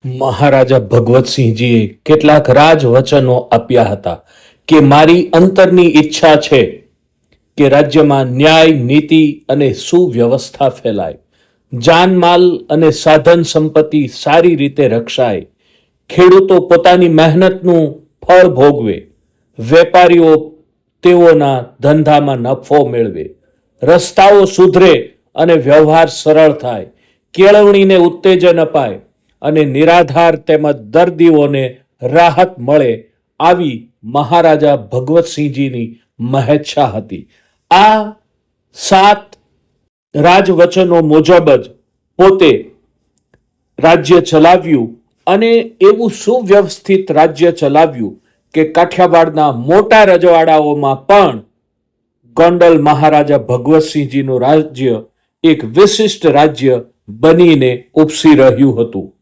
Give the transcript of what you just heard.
મહારાજા ભગવતસિંહજીએ કેટલાક રાજવચનો આપ્યા હતા કે મારી અંતરની ઈચ્છા છે કે રાજ્યમાં ન્યાય, નીતિ અને સુવ્યવસ્થા ફેલાય, જાનમાલ અને સાધન સંપત્તિ સારી રીતે રક્ષાય, ખેડૂતો પોતાની મહેનતનું ફળ ભોગવે, વેપારીઓ તેઓના ધંધામાં નફો મેળવે, રસ્તાઓ સુધરે અને વ્યવહાર સરળ થાય, કેળવણીને ઉત્તેજન અપાય અને નિરાધાર તેમજ દર્દીઓને રાહત મળે, આવી મહારાજા ભગવતસિંહજીની મહેચ્છા હતી. આ 7 રાજવચનો મુજબ જ પોતે રાજ્ય ચલાવ્યું અને એવું સુવ્યવસ્થિત રાજ્ય ચલાવ્યું કે કાઠિયાવાડના મોટા રજવાડાઓમાં પણ ગોંડલ મહારાજા ભગવતસિંહજીનું રાજ્ય એક વિશિષ્ટ રાજ્ય બનીને ઉપસી રહ્યું હતું.